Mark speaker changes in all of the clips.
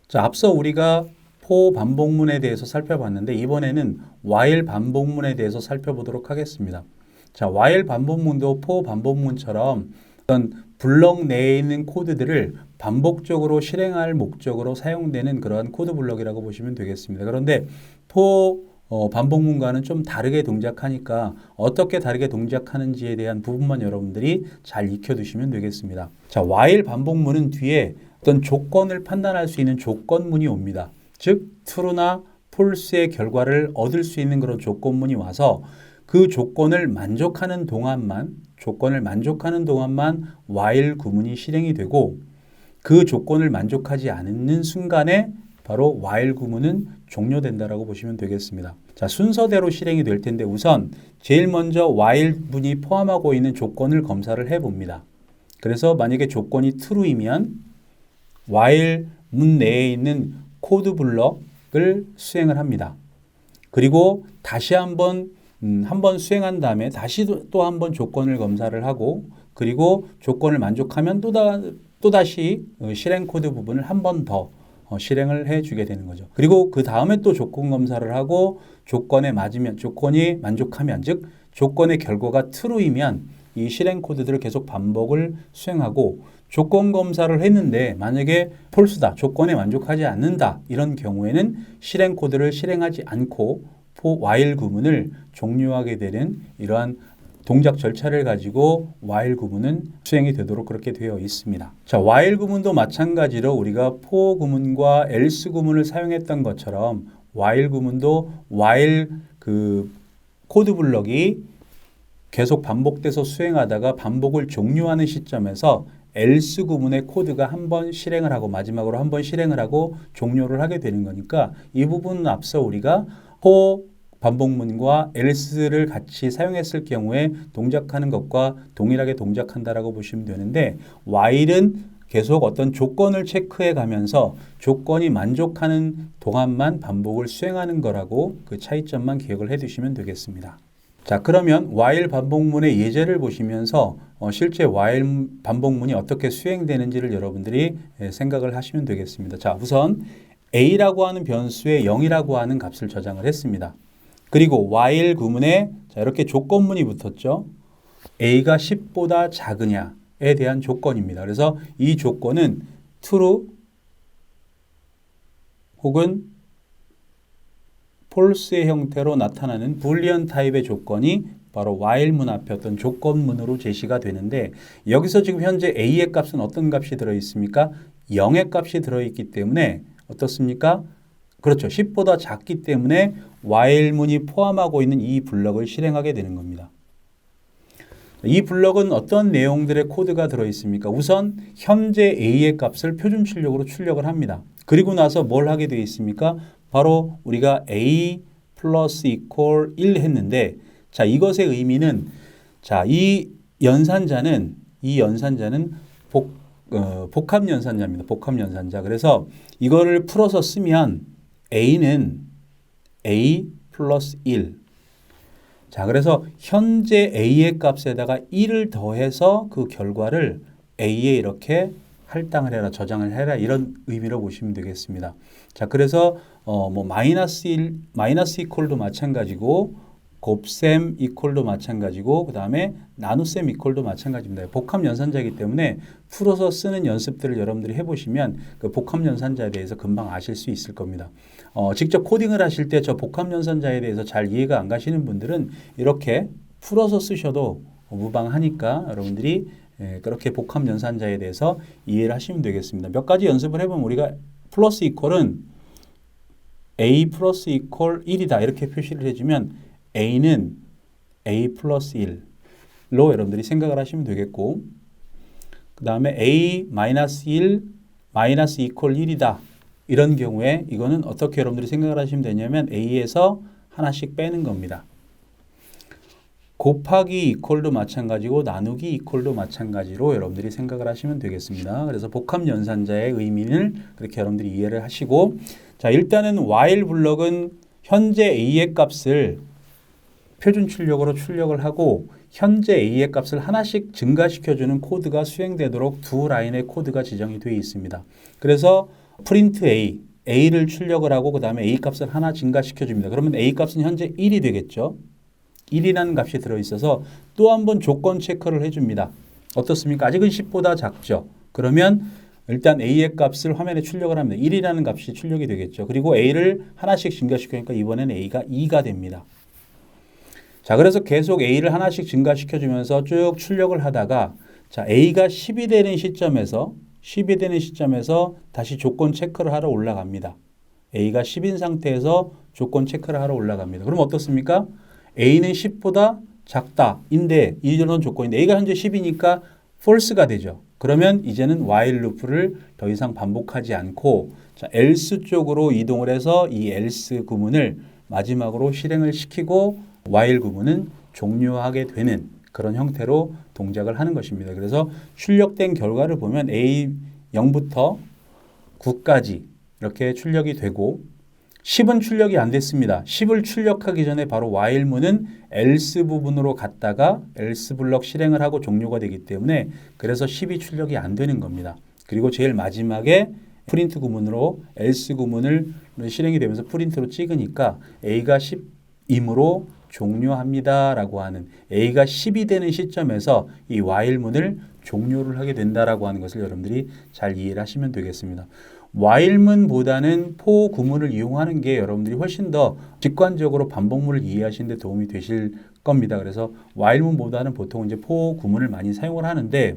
Speaker 1: 자, 앞서 우리가 for 반복문에 대해서 살펴봤는데 이번에는 while 반복문에 대해서 살펴보도록 하겠습니다. 자, while 반복문도 for 반복문처럼 어떤 블럭 내에 있는 코드들을 반복적으로 실행할 목적으로 사용되는 그러한 코드 블럭이라고 보시면 되겠습니다. 그런데 for 반복문과는 좀 다르게 동작하니까 어떻게 다르게 동작하는지에 대한 부분만 여러분들이 잘 익혀두시면 되겠습니다. 자, while 반복문은 뒤에 어떤 조건을 판단할 수 있는 조건문이 옵니다. 즉, true나 false의 결과를 얻을 수 있는 그런 조건문이 와서 그 조건을 만족하는 동안만 while 구문이 실행이 되고 그 조건을 만족하지 않는 순간에 바로 while 구문은 종료된다라고 보시면 되겠습니다. 자, 순서대로 실행이 될 텐데 우선 제일 먼저 while 문이 포함하고 있는 조건을 검사를 해봅니다. 그래서 만약에 조건이 true이면 while 문 내에 있는 코드 블럭을 수행을 합니다. 그리고 다시 한번 수행한 다음에 다시 또 한 번 조건을 검사를 하고 그리고 조건을 만족하면 또다시 실행 코드 부분을 한 번 더 실행을 해주게 되는 거죠. 그리고 그 다음에 또 조건 검사를 하고 조건이 만족하면 즉 조건의 결과가 true이면 이 실행 코드들을 계속 반복을 수행하고 조건 검사를 했는데 만약에 false다, 조건에 만족하지 않는다 이런 경우에는 실행 코드를 실행하지 않고 while 구문을 종료하게 되는 이러한 동작 절차를 가지고 while 구문은 수행이 되도록 그렇게 되어 있습니다. 자, while 구문도 마찬가지로 우리가 for 구문과 else 구문을 사용했던 것처럼 while 구문도 while 그 코드 블럭이 계속 반복돼서 수행하다가 반복을 종료하는 시점에서 else 구문의 코드가 한 번 실행을 하고 마지막으로 한 번 실행을 하고 종료를 하게 되는 거니까 이 부분은 앞서 우리가 for 반복문과 else를 같이 사용했을 경우에 동작하는 것과 동일하게 동작한다라고 보시면 되는데 while은 계속 어떤 조건을 체크해 가면서 조건이 만족하는 동안만 반복을 수행하는 거라고 그 차이점만 기억을 해 두시면 되겠습니다. 자, 그러면 while 반복문의 예제를 보시면서 실제 while 반복문이 어떻게 수행되는지를 여러분들이 생각을 하시면 되겠습니다. 자, 우선 a라고 하는 변수에 0이라고 하는 값을 저장을 했습니다. 그리고 while 구문에 자, 이렇게 조건문이 붙었죠. a가 10보다 작으냐에 대한 조건입니다. 그래서 이 조건은 true 혹은 false의 형태로 나타나는 불리언 타입의 조건이 바로 while 문 앞에 어떤 조건문으로 제시가 되는데 여기서 지금 현재 a의 값은 어떤 값이 들어있습니까? 0의 값이 들어있기 때문에 어떻습니까? 그렇죠. 10보다 작기 때문에 while 문이 포함하고 있는 이 블럭을 실행하게 되는 겁니다. 이 블럭은 어떤 내용들의 코드가 들어있습니까? 우선 현재 a의 값을 표준 출력으로 출력을 합니다. 그리고 나서 뭘 하게 되어 있습니까? 바로 우리가 a 플러스 이퀄 1 했는데 자, 이것의 의미는 자, 이 연산자는 복합 연산자입니다. 복합 연산자. 그래서 이거를 풀어서 쓰면 a는 a 플러스 1. 자, 그래서 현재 a의 값에다가 1을 더해서 그 결과를 a에 이렇게 할당을 해라, 저장을 해라 이런 의미로 보시면 되겠습니다. 자, 그래서 마이너스 이퀄도 마찬가지고 곱셈 이퀄도 마찬가지고 그 다음에 나눗셈 이퀄도 마찬가지입니다. 복합 연산자이기 때문에 풀어서 쓰는 연습들을 여러분들이 해보시면 그 복합 연산자에 대해서 금방 아실 수 있을 겁니다. 직접 코딩을 하실 때 저 복합 연산자에 대해서 잘 이해가 안 가시는 분들은 이렇게 풀어서 쓰셔도 무방하니까 여러분들이 그렇게 복합 연산자에 대해서 이해를 하시면 되겠습니다. 몇 가지 연습을 해보면 우리가 플러스 이퀄은 a 플러스 이퀄 1이다 이렇게 표시를 해주면 a는 a 플러스 1로 여러분들이 생각을 하시면 되겠고 그 다음에 a 마이너스 1 마이너스 이퀄 1이다 이런 경우에 이거는 어떻게 여러분들이 생각을 하시면 되냐면 a에서 하나씩 빼는 겁니다. 곱하기 이퀄도 마찬가지고 나누기 이퀄도 마찬가지로 여러분들이 생각을 하시면 되겠습니다. 그래서 복합 연산자의 의미를 그렇게 여러분들이 이해를 하시고 자, 일단은 while 블럭은 현재 a의 값을 표준 출력으로 출력을 하고 현재 a의 값을 하나씩 증가시켜주는 코드가 수행되도록 두 라인의 코드가 지정이 되어 있습니다. 그래서 프린트 A, A를 출력을 하고 그 다음에 A 값을 하나 증가시켜줍니다. 그러면 A 값은 현재 1이 되겠죠. 1이라는 값이 들어있어서 또 한 번 조건 체크를 해줍니다. 어떻습니까? 아직은 10보다 작죠. 그러면 일단 A의 값을 화면에 출력을 합니다. 1이라는 값이 출력이 되겠죠. 그리고 A를 하나씩 증가시키니까 이번에는 A가 2가 됩니다. 자, 그래서 계속 A를 하나씩 증가시켜주면서 쭉 출력을 하다가 자, A가 10이 되는 시점에서 다시 조건 체크를 하러 올라갑니다. A가 10인 상태에서 조건 체크를 하러 올라갑니다. 그럼 어떻습니까? A는 10보다 작다인데 이런 조건인데 A가 현재 10이니까 false가 되죠. 그러면 이제는 while 루프를 더 이상 반복하지 않고 자, else 쪽으로 이동을 해서 이 else 구문을 마지막으로 실행을 시키고 while 구문은 종료하게 되는 그런 형태로 동작을 하는 것입니다. 그래서 출력된 결과를 보면 A 0부터 9까지 이렇게 출력이 되고 10은 출력이 안 됐습니다. 10을 출력하기 전에 바로 while문은 else 부분으로 갔다가 else 블럭 실행을 하고 종료가 되기 때문에 그래서 10이 출력이 안 되는 겁니다. 그리고 제일 마지막에 프린트 구문으로 else 구문을 실행이 되면서 프린트로 찍으니까 A가 10이므로 종료합니다 라고 하는 A가 10이 되는 시점에서 이 while문을 종료를 하게 된다라고 하는 것을 여러분들이 잘 이해를 하시면 되겠습니다. while문보다는 for 구문을 이용하는 게 여러분들이 훨씬 더 직관적으로 반복문을 이해하시는 데 도움이 되실 겁니다. 그래서 while문보다는 보통 이제 for 구문을 많이 사용을 하는데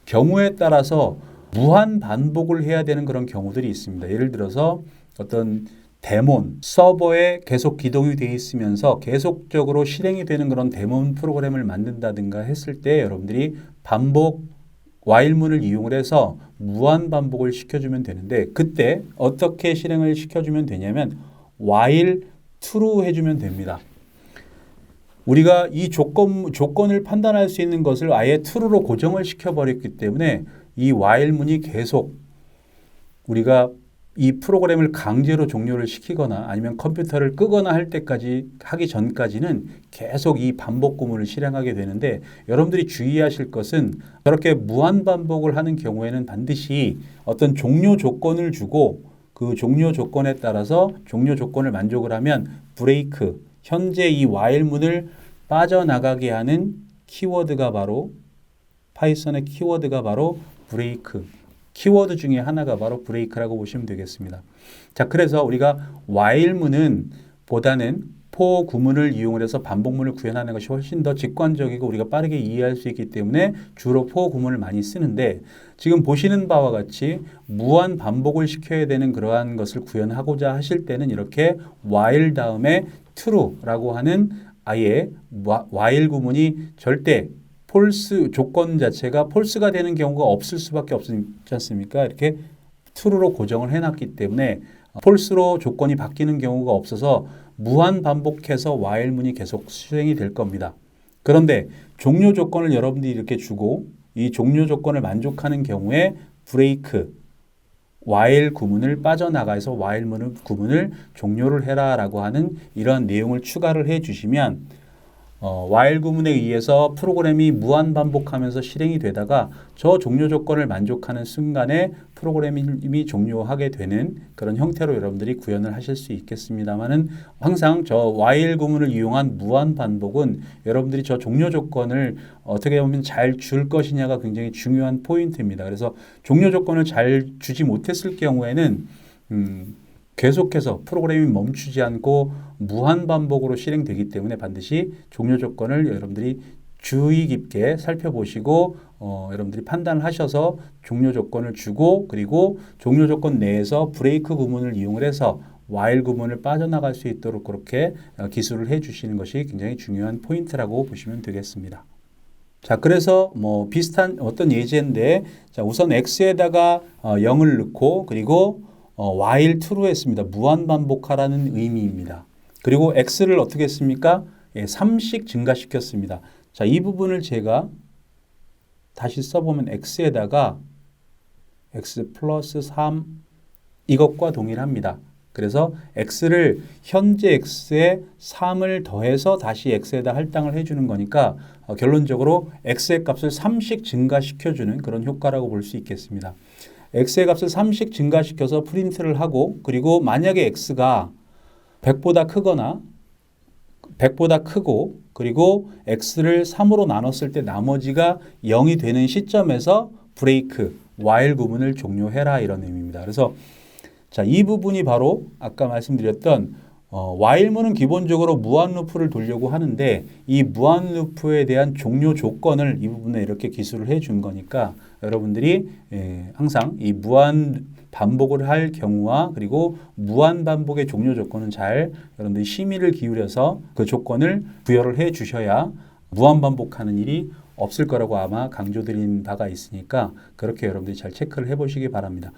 Speaker 1: 경우에 따라서 무한 반복을 해야 되는 그런 경우들이 있습니다. 예를 들어서 어떤 데몬, 서버에 계속 기동이 되어 있으면서 계속적으로 실행이 되는 그런 데몬 프로그램을 만든다든가 했을 때 여러분들이 반복 while문을 이용을 해서 무한 반복을 시켜주면 되는데 그때 어떻게 실행을 시켜주면 되냐면 while true 해주면 됩니다. 우리가 이 조건을 판단할 수 있는 것을 아예 true로 고정을 시켜버렸기 때문에 이 while문이 계속 우리가 이 프로그램을 강제로 종료를 시키거나 아니면 컴퓨터를 끄거나 할 때까지 하기 전까지는 계속 이 반복 구문을 실행하게 되는데 여러분들이 주의하실 것은 저렇게 무한 반복을 하는 경우에는 반드시 어떤 종료 조건을 주고 그 종료 조건에 따라서 종료 조건을 만족을 하면 브레이크, 현재 이 while문을 빠져나가게 하는 키워드가 바로 파이썬의 키워드가 바로 브레이크 키워드 중에 하나가 바로 브레이크라고 보시면 되겠습니다. 자, 그래서 우리가 while문은 보다는 for 구문을 이용해서 반복문을 구현하는 것이 훨씬 더 직관적이고 우리가 빠르게 이해할 수 있기 때문에 주로 for 구문을 많이 쓰는데 지금 보시는 바와 같이 무한 반복을 시켜야 되는 그러한 것을 구현하고자 하실 때는 이렇게 while 다음에 true라고 하는 아예 while 구문이 절대 폴스 조건 자체가 폴스가 되는 경우가 없을 수밖에 없지 않습니까? 이렇게 true로 고정을 해놨기 때문에 폴스로 조건이 바뀌는 경우가 없어서 무한 반복해서 while문이 계속 수행이 될 겁니다. 그런데 종료 조건을 여러분들이 이렇게 주고 이 종료 조건을 만족하는 경우에 브레이크 while 구문을 빠져나가서 while 구문을 종료를 해라라고 하는 이런 내용을 추가를 해주시면 while 구문에 의해서 프로그램이 무한 반복하면서 실행이 되다가 저 종료 조건을 만족하는 순간에 프로그램이 종료하게 되는 그런 형태로 여러분들이 구현을 하실 수 있겠습니다만은 항상 저 while 구문을 이용한 무한 반복은 여러분들이 저 종료 조건을 어떻게 보면 잘 줄 것이냐가 굉장히 중요한 포인트입니다. 그래서 종료 조건을 잘 주지 못했을 경우에는 계속해서 프로그램이 멈추지 않고 무한 반복으로 실행되기 때문에 반드시 종료 조건을 여러분들이 주의 깊게 살펴보시고 여러분들이 판단을 하셔서 종료 조건을 주고 그리고 종료 조건 내에서 브레이크 구문을 이용을 해서 while 구문을 빠져나갈 수 있도록 그렇게 기술을 해주시는 것이 굉장히 중요한 포인트라고 보시면 되겠습니다. 자, 그래서 뭐 비슷한 어떤 예제인데 자, 우선 x에다가 0을 넣고 그리고 while true 했습니다. 무한 반복하라는 의미입니다. 그리고 x를 어떻게 했습니까? 3씩 증가시켰습니다. 자, 이 부분을 제가 다시 써보면 x에다가 x 플러스 3 이것과 동일합니다. 그래서 x를 현재 x에 3을 더해서 다시 x에다 할당을 해주는 거니까 결론적으로 x의 값을 3씩 증가시켜주는 그런 효과라고 볼 수 있겠습니다. x의 값을 3씩 증가시켜서 프린트를 하고 그리고 만약에 x가 100보다 크거나 100보다 크고 그리고 x를 3으로 나눴을 때 나머지가 0이 되는 시점에서 브레이크, while 구문을 종료해라 이런 의미입니다. 그래서 자, 이 부분이 바로 아까 말씀드렸던 while문은 기본적으로 무한 루프를 돌려고 하는데 이 무한 루프에 대한 종료 조건을 이 부분에 이렇게 기술을 해준 거니까 여러분들이 항상 이 무한 반복을 할 경우와 그리고 무한 반복의 종료 조건은 잘 여러분들이 심의를 기울여서 그 조건을 부여를 해 주셔야 무한 반복하는 일이 없을 거라고 아마 강조드린 바가 있으니까 그렇게 여러분들이 잘 체크를 해 보시기 바랍니다.